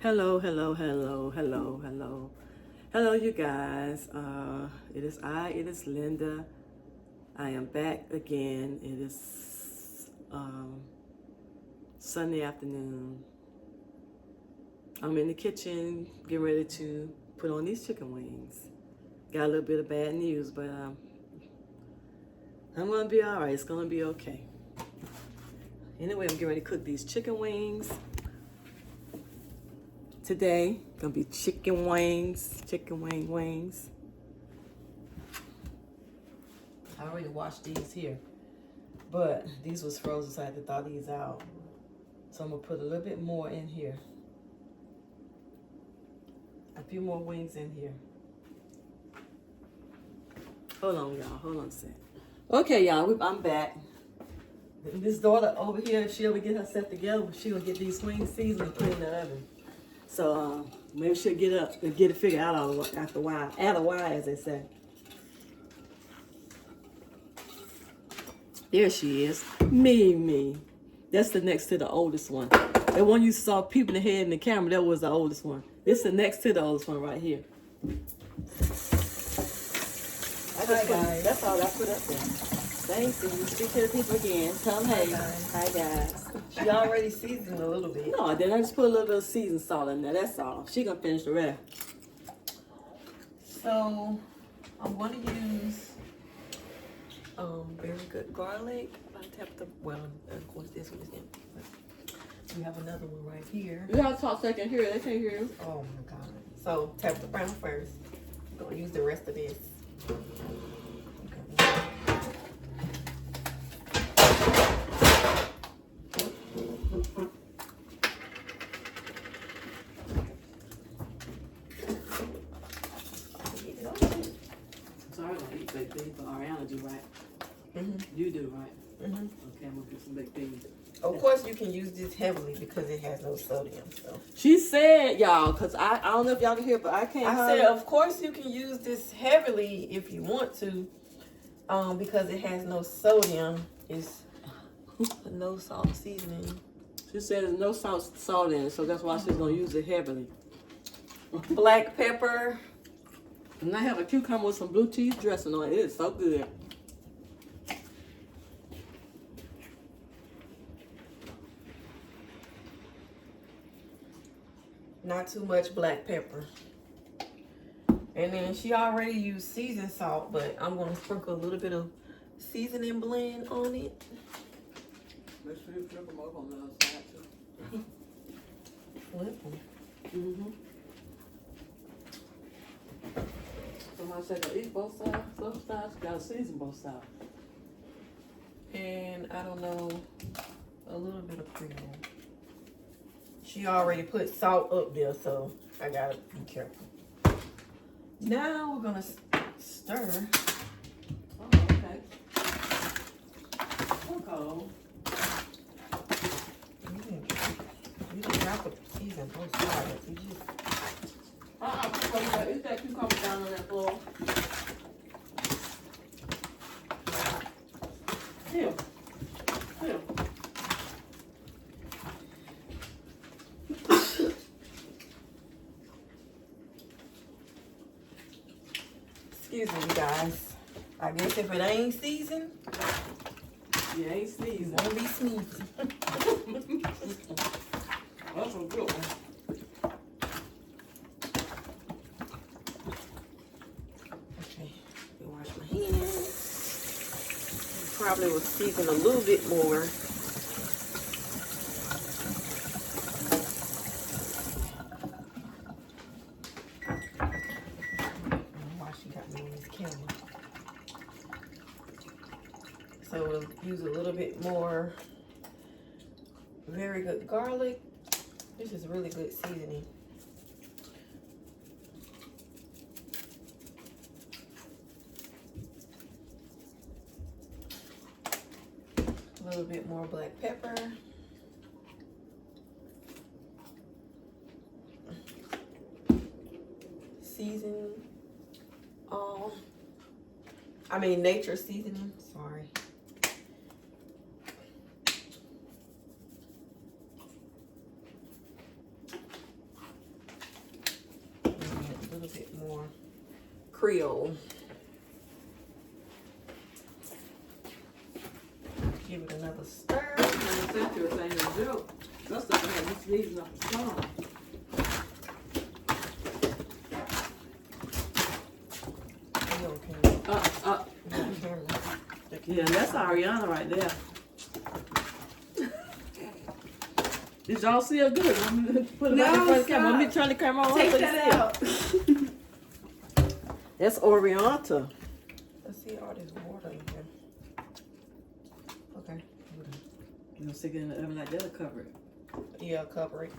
Hello, hello, hello, hello, hello. Hello, you guys. It is Linda. I am back again. It is Sunday afternoon. I'm in the kitchen getting ready to put on these chicken wings. Got a little bit of bad news, but I'm going to be all right. It's going to be okay. Anyway, I'm getting ready to cook these chicken wings. Today, gonna be chicken wings, wings. I already washed these here, but these was frozen, so I had to thaw these out. So I'm gonna put a little bit more in here. A few more wings in here. Hold on, y'all. Hold on a sec. Okay, y'all, I'm back. This daughter over here, if she ever get herself together, she gonna get these wings seasoned and put in the oven. So maybe she'll get up and get it figured out after a while. Add a while, as they say. There she is. Mimi. That's the next to the oldest one. The one you saw peeping ahead in the camera, that was the oldest one. This is the next to the oldest one right here. Hi guys. That's all I put up there. Thanks, and you speak to the people again. Tell them hey. Hi guys. She already seasoned a little bit. No, then I just put a little bit of seasoned salt in there. That's all. She gonna finish the rest. So I'm gonna use very good garlic. I tapped the of course this one is empty, but we have another one right here. You gotta talk so they can hear it. They can't hear you. Oh my god. So tap the brown first. I'm gonna use the rest of this. Sorry, I don't eat baked beans, but Ariana do, right? Mm-hmm. You do, right? Mm-hmm. Okay, I'm gonna get some baked beans. Of course, you can use this heavily because it has no sodium. So She said, y'all, because I don't know if y'all can hear, but I can't. I said, of course, you can use this heavily if you want to, because it has no sodium. It's no salt seasoning. She said there's no salt in it, so that's why she's gonna use it heavily. Black pepper. And I have a cucumber with some blue cheese dressing on it. It is so good. Not too much black pepper. And then she already used seasoned salt, but I'm going to sprinkle a little bit of seasoning blend on it. Make sure you flip them over on the other side too. Flip them. Mm-hmm. Somebody said to eat both sides. Some sides you gotta season both sides. And I don't know, a little bit of Creole. She already put salt up there, so I gotta be careful. Now we're gonna stir. Oh, okay. Okay. You don't have to season both sides. You just Is that cucumber down on that floor? Here. Here. excuse me, you guys. I guess if it ain't seasoned, You ain't you sneezing. won't be sneezing. That's a good one. Okay, let me wash my hands. Probably will season a little bit more. Why she got me on this camera? So we'll use a little bit more very good garlic. This is really good seasoning. A little bit more black pepper. Season all. Nature seasoning. Sorry. Creole. Give it another stir. Yeah, that's Ariana right there. Did y'all see her good? Let me put it No, back in front of the stop. camera. Let me turn the camera on. Take so you that see out. it. That's Orienta. Let's see all this water in here. Okay. You gonna stick it in the oven like that or cover it? Yeah, cover it.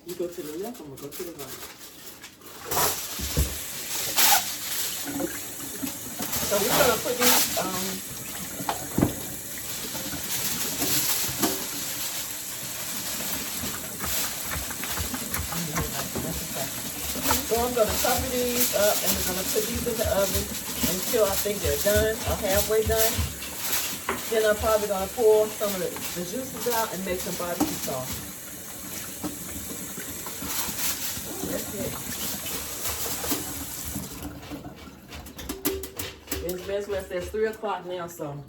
You go to the left, I'm gonna go to the right. So we're gonna put these so I'm gonna cover these up and we're gonna put these in the oven until I think they're done or halfway done. Then I'm probably gonna pour some of the juices out and make some barbecue sauce. That's it. It's best when it says 3 o'clock now, so.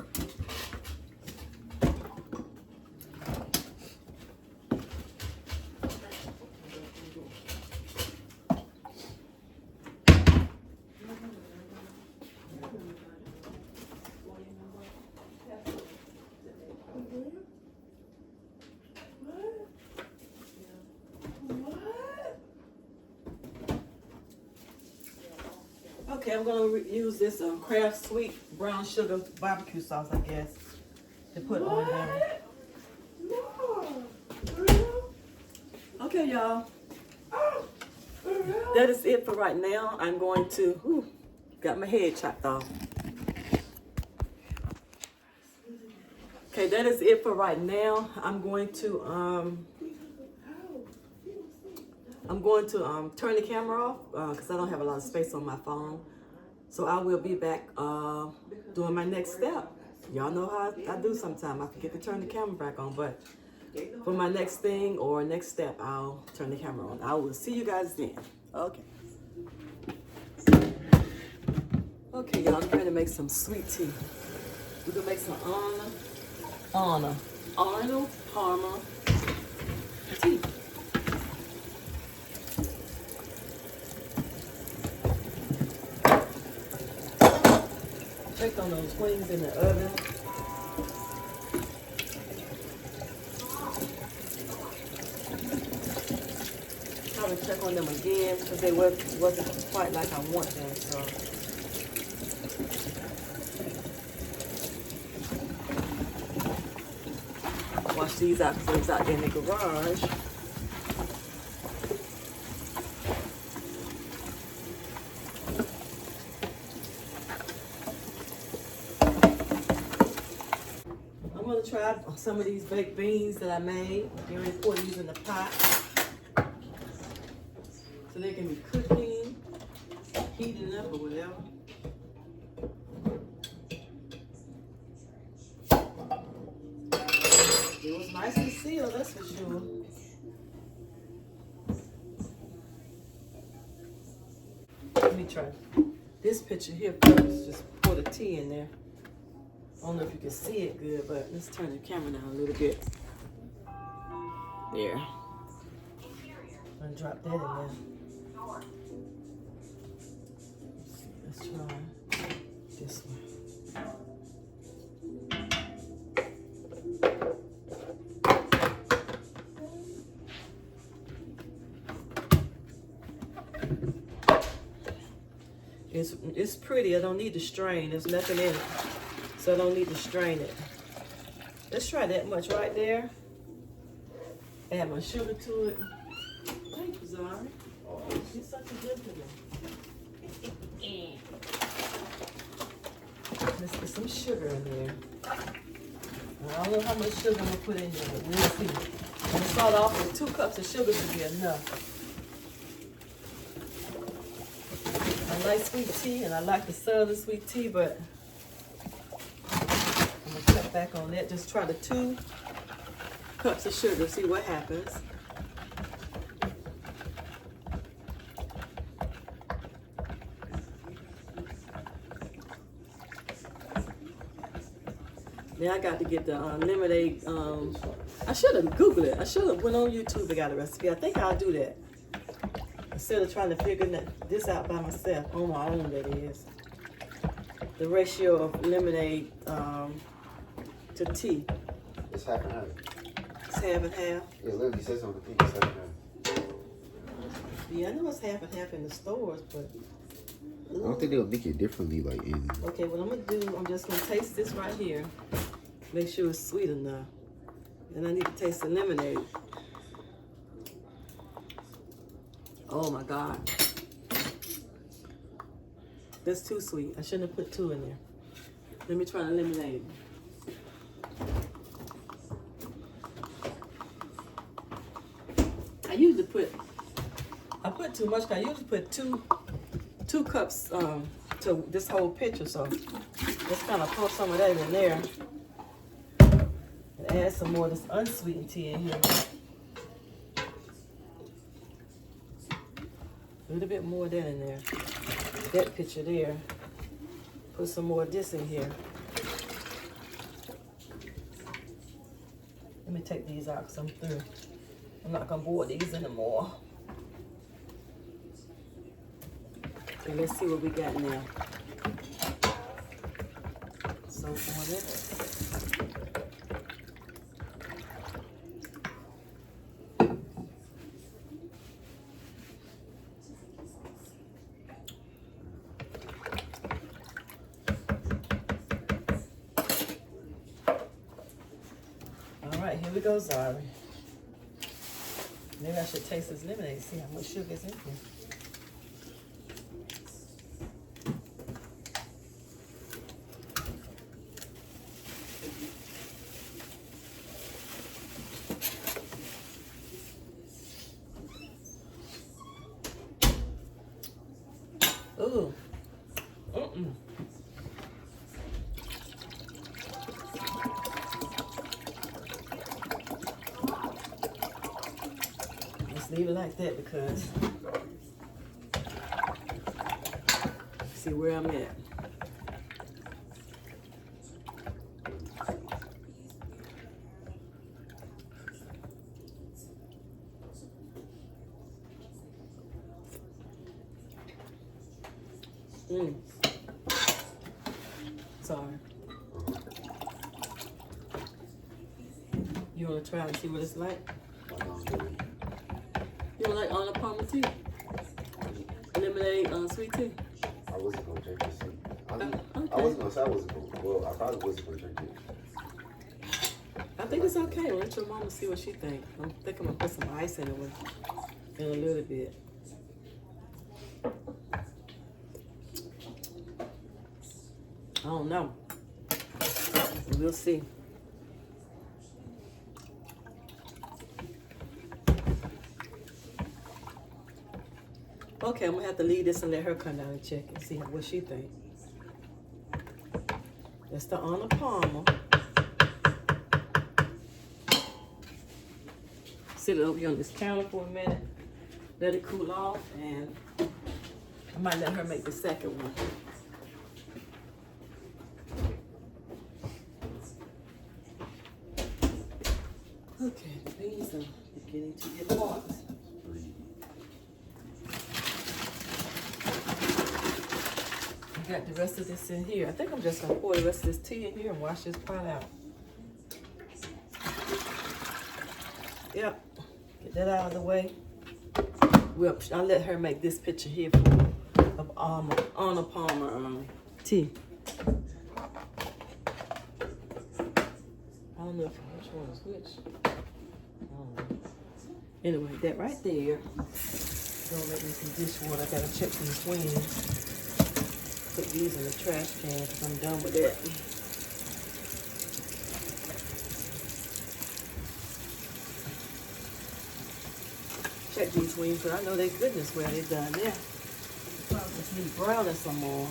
Okay, I'm gonna use this Kraft Sweet Brown Sugar Barbecue Sauce, I guess, to put on there. Okay, y'all. That is it for right now. I'm going to, got my head chopped off. Okay, that is it for right now. I'm going to turn the camera off because I don't have a lot of space on my phone. So I will be back doing my next step. Y'all know how I do sometimes. I forget to turn the camera back on, but for my next thing or next step, I'll turn the camera on. I will see you guys then. Okay. Okay, y'all, I'm ready to make some sweet tea. We're gonna make some Arnold Palmer tea. Check on those wings in the oven. Probably check on them again because they wasn't quite like I want them. So wash these out because they was out there in the garage. I'm gonna try some of these baked beans that I made. I'm gonna pour these in the pot so they can be cooking, heating up or whatever. It was nicely sealed, that's for sure. Let me try this picture here first. Just pour the tea in there. I don't know if you can see it good, but let's turn the camera down a little bit. There. I'm gonna drop that in there. Let's try this one. It's pretty. I don't need to strain. There's nothing in it, so I don't need to strain it. Let's try that much right there. Add my sugar to it. Thank you, Zari. Oh, she's such a gentleman. Let's put some sugar in there. I don't know how much sugar I'm gonna put in there, but we'll see. I'm gonna start off with 2 cups of sugar to be enough. I like sweet tea and I like the southern sweet tea, but I'm gonna cut back on that. Just try the 2 cups of sugar, see what happens. Then I got to get the lemonade. I should have Googled it. I should have went on YouTube and got a recipe. I think I'll do that. Instead of trying to figure this out by myself, on my own, that is. The ratio of lemonade to tea. It's half and half. It's half and half. It literally says on the thing it's half and half. Yeah, I know it's half and half in the stores, but. I don't think they'll make it differently, like in. Okay, what I'm gonna do, I'm just gonna taste this right here. Make sure it's sweet enough. And I need to taste the lemonade. Oh my God. That's too sweet. I shouldn't have put 2 in there. Let me try the lemonade. I put too much. I usually put two cups to this whole pitcher, so let's kind of pour some of that in there and add some more of this unsweetened tea in here. A little bit more of that in there. That pitcher there. Put some more of this in here. Let me take these out because I'm through. I'm not gonna boil these anymore. So let's see what we got now. So on it. All right, here we go, Zari. Maybe I should taste this lemonade, see how much sugar is in here. Ooh. Let's leave it like that because see where I'm at. Sorry. You want to try and see what it's like? You don't like Arnold Palmer tea? Lemonade, sweet tea? I wasn't gonna drink this tea. Okay. I wasn't gonna say I wasn't gonna. Well, I probably wasn't gonna drink it. I think it's okay. Let your mama see what she thinks. I think I'm gonna put some ice in it in a little bit. I don't know. We'll see. Okay, I'm gonna have to leave this and let her come down and check and see what she thinks. That's the Arnold Palmer. Sit it over here on this counter for a minute. Let it cool off, and I might let her make the second one. Okay, the beans are beginning to get hot. I got the rest of this in here. I think I'm just gonna pour the rest of this tea in here and wash this pot out. Yep, get that out of the way. Well, I'll let her make this picture here of Arnold Palmer tea. I don't know which one is which. Anyway, that right there. Gonna make me some dishwater. I gotta check these wings. Put these in the trash can because I'm done with that. Check these wings, but I know their goodness where they're done there. Just need browning some more.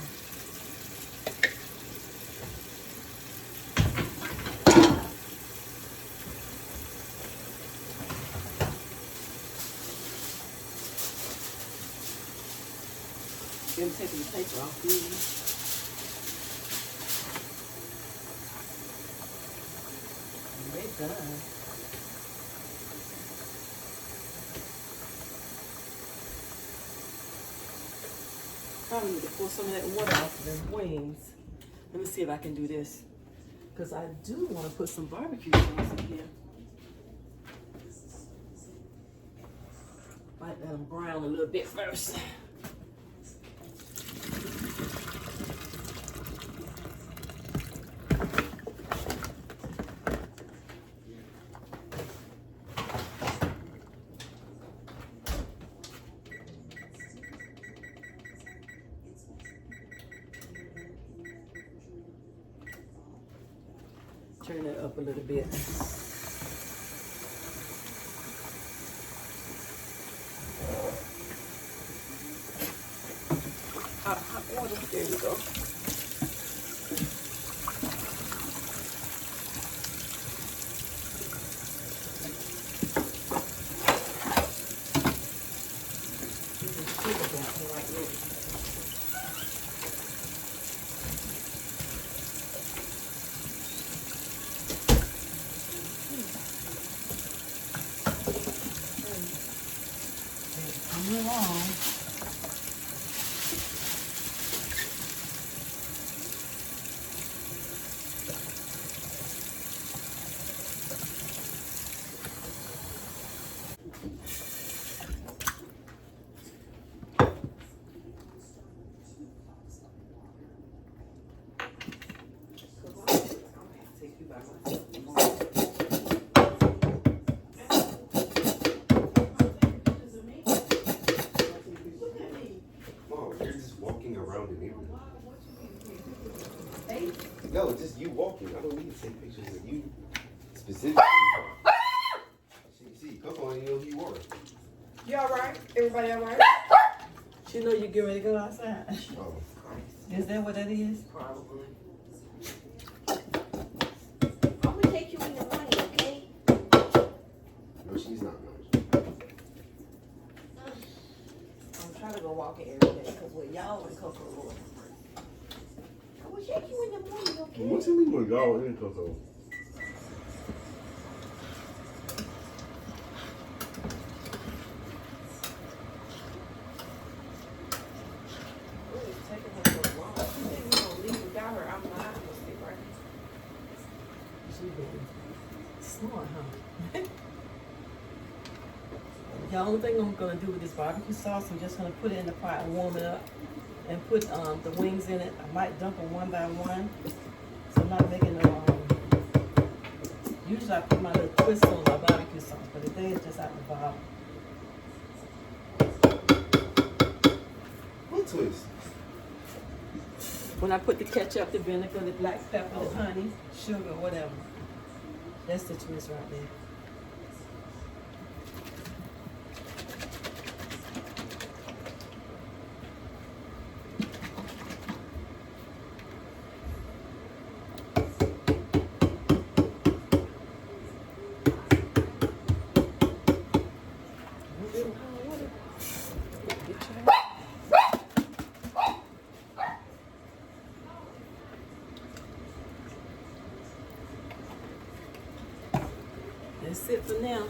Then taking the paper off these. They're done. Probably need to pour some of that water off of the wings. Let me see if I can do this. Because I do want to put some barbecue sauce in here. Might let them brown a little bit first. Turn it up a little bit. Hot water. There we go. Along. Take you by myself. No, it's just you walking. I don't need to take pictures of you specifically. See, Coco ain't know who you are. You all right? Everybody all right? She know you get ready to go outside. Oh. Is that what that is? Probably. I'm gonna take you in the morning, okay? No, she's not going. I'm trying to go walking every day because with y'all and Coco Lord. I will take you in the morning, okay? What you mean when y'all in Coco? It's taking her so long. She said we gonna leave without her. I'm not gonna stay right here. She been smart, huh? The only thing I'm gonna do with this barbecue sauce, I'm just gonna put it in the pot and warm it up, and put the wings in it. I might dump them one by one, so I'm not making no. Usually I put my little twist on my barbecue sauce, but today it's just out the bottom. What twist? When I put the ketchup, the vinegar, the black pepper, the honey, sugar, whatever. That's the twist right there. That's it for now.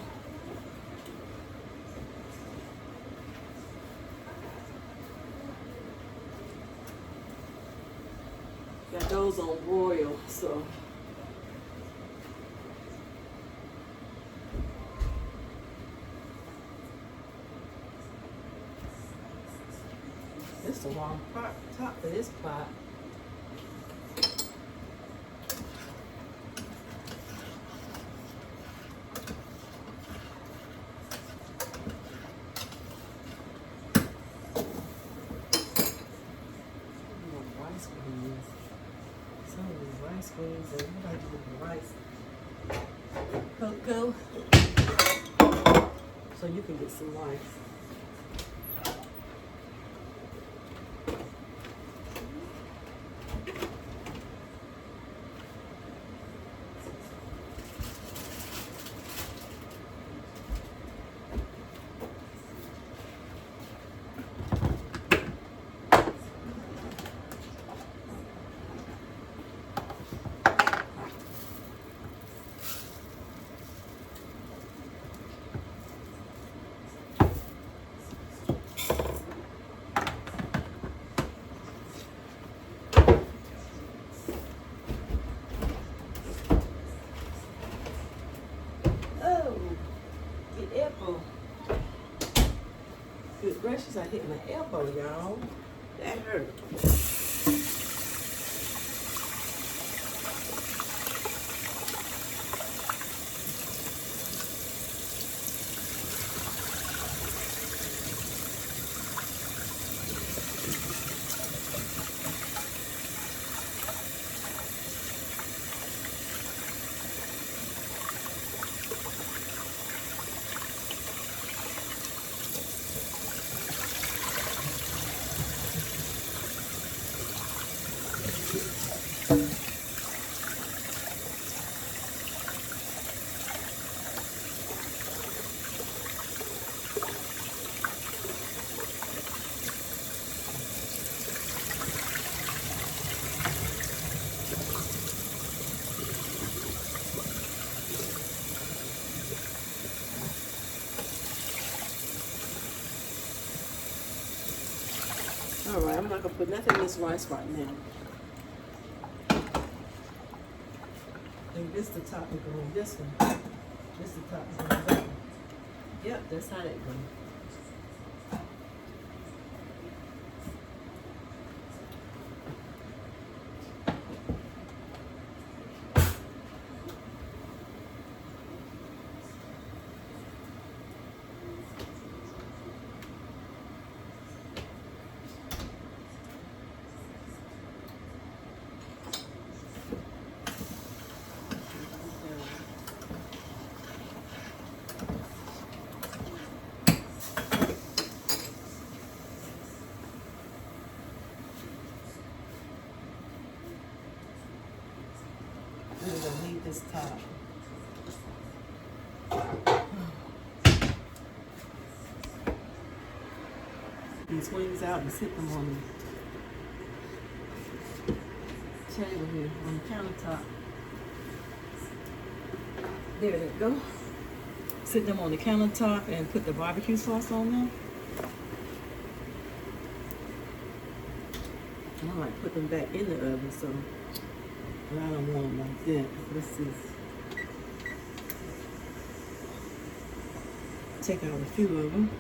Got those on broil, so. This is the wrong top for this pot. Some of these rice wings, and I like to do the rice. Cocoa. So you can get some rice. precious. I hit my elbow, y'all. That hurt. All right, I'm not gonna put nothing in this rice right now. And this the top is going this one. This the top is going that one. Yep, that's how that goes. We're gonna leave this top. These wings out and sit them on the table here on the countertop. There they go. Sit them on the countertop and put the barbecue sauce on them. I might put them back in the oven, so but I don't want them like that. Let's see. Take out a few of them.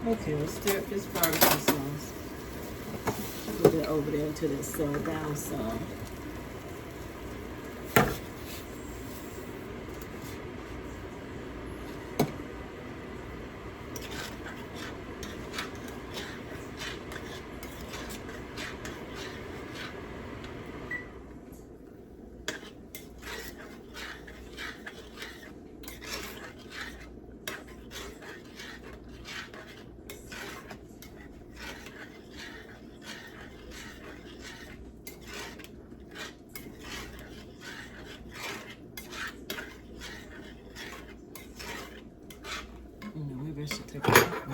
Okay, let's stir up this barbecue sauce. Put that over there until it's settled down some.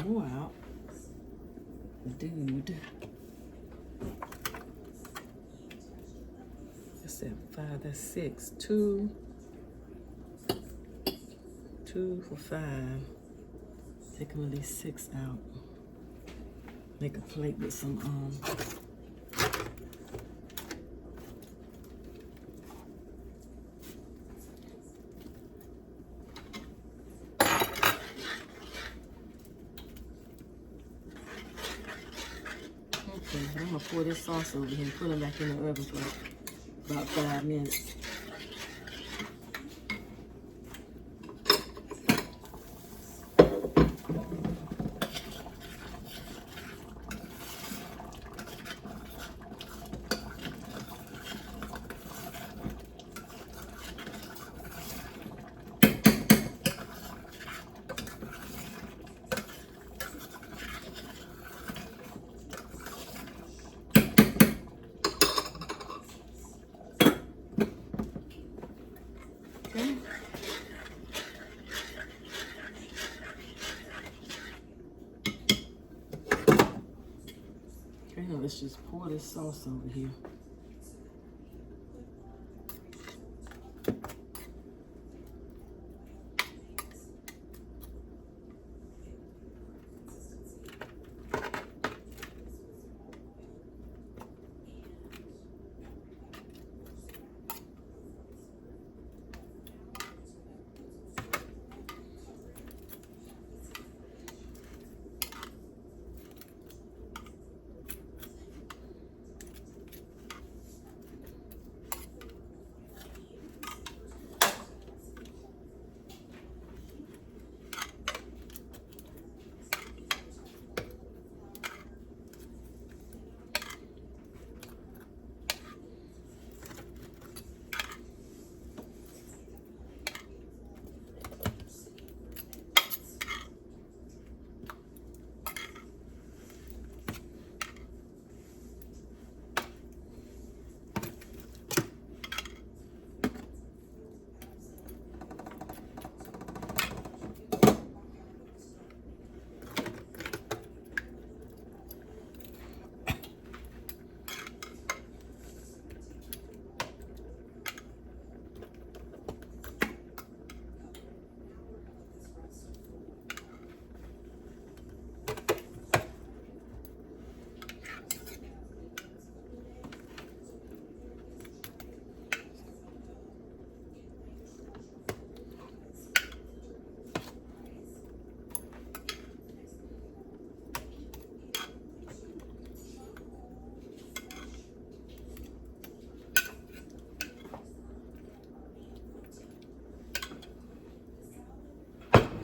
more out. Dude. That's that 5, that's 6. 2 for 5. Take one of these 6 out. Make a plate with some okay, I'm gonna pour this sauce over here and put it back in the oven for about 5 minutes. Okay, now let's just pour this sauce over here.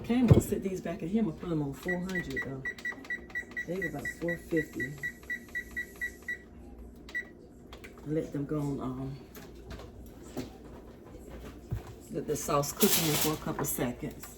Okay, I'm gonna set these back in here. I'm gonna put them on 400 though. They were about 450. Let them go on, let the sauce cook in for a couple seconds.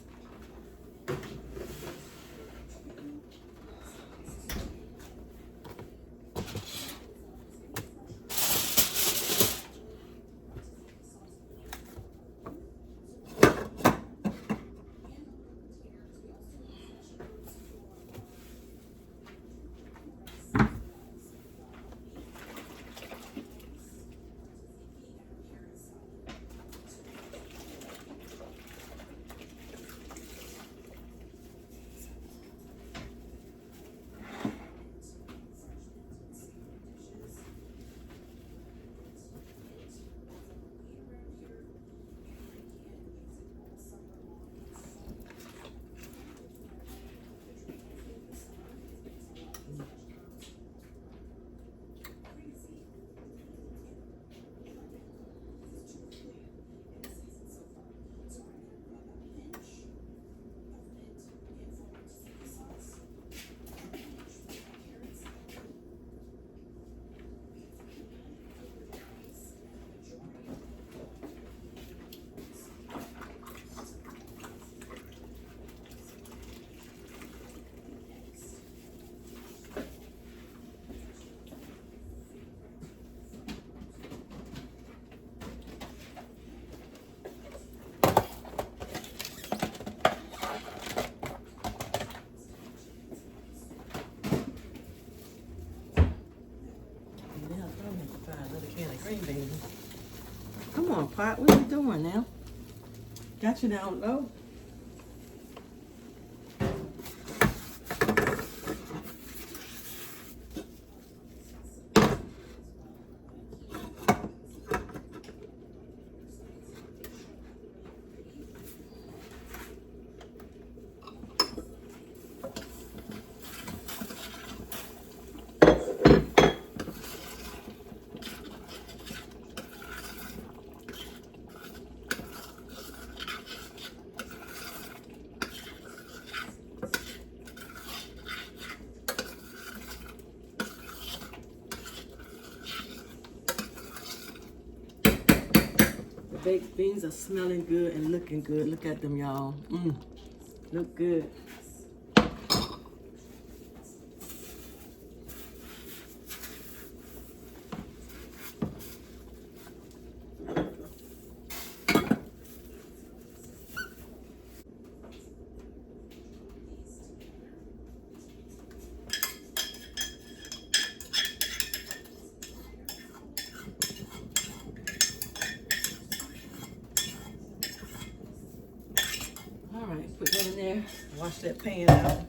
green beans. Come on, Pot. What are you doing now? Got you down low. The baked beans are smelling good and looking good. Look at them, y'all. Look good. Put that in there. Wash that pan out.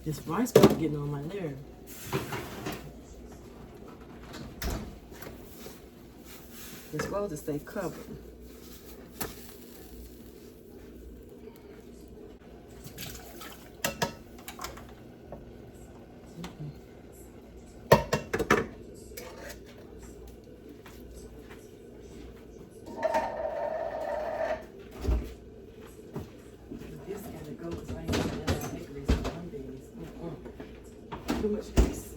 This rice is getting on my nerve. It's supposed to stay covered. Too much grease.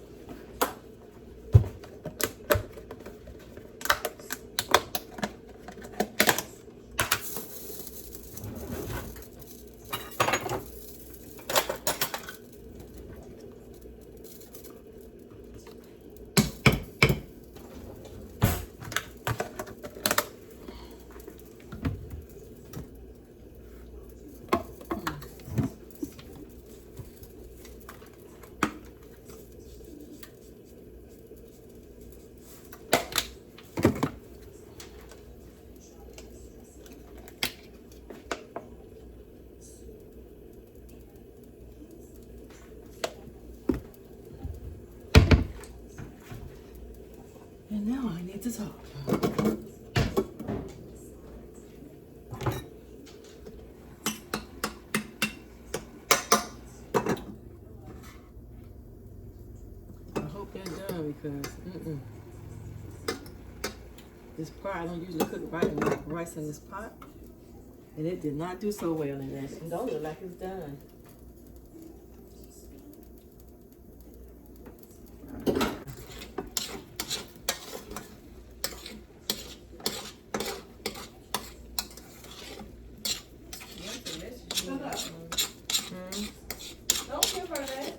And now I need to talk. I hope they're done because this pot, I don't usually cook rice in this pot. And it did not do so well in that. It don't look like it's done. Don't give her that.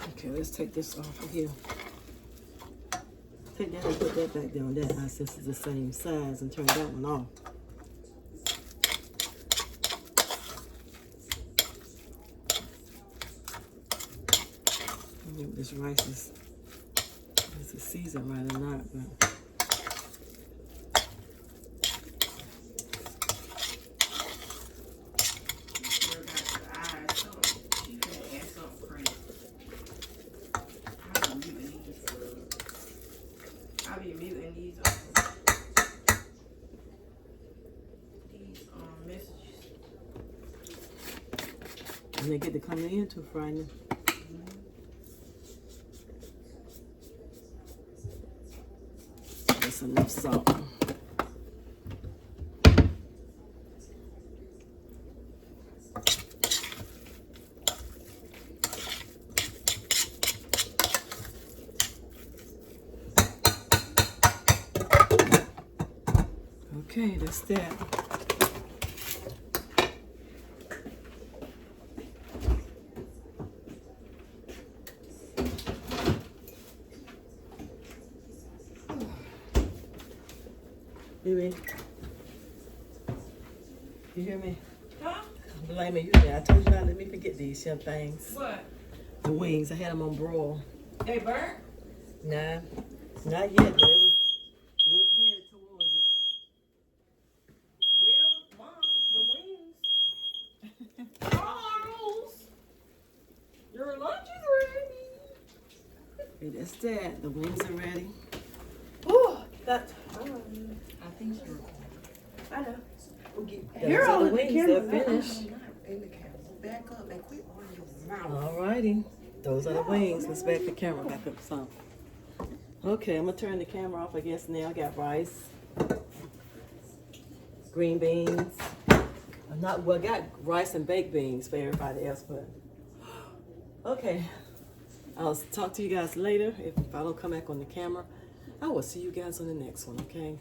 Okay, let's take this off of here. Take that and put that back down there. Since it's the same size, and turn that one off. I think this rice is seasoned right or not, but I'll be muting these messages. and they get to come in too Friday. That's enough salt. Okay, that's that. Baby, You hear me? Huh? Blaming you there. I told you not to let me forget these young things. What? The wings, I had them on broil. They burnt? Nah, not yet, but it was headed towards it. Well, Mom, your wings. Charles, your lunch is ready. Hey, that's that. The wings are ready. Ooh, that. I think so. I know. Those You're are all the in the wings. camera. They're finished. I'm not in the camera. Back up and quit on your mouth. Alrighty. Those are the wings. Let's back the camera back up some. Okay, I'm gonna turn the camera off, I guess now. I got rice, green beans. I got rice and baked beans for everybody else, but okay. I'll talk to you guys later. If I don't come back on the camera, I will see you guys on the next one, okay?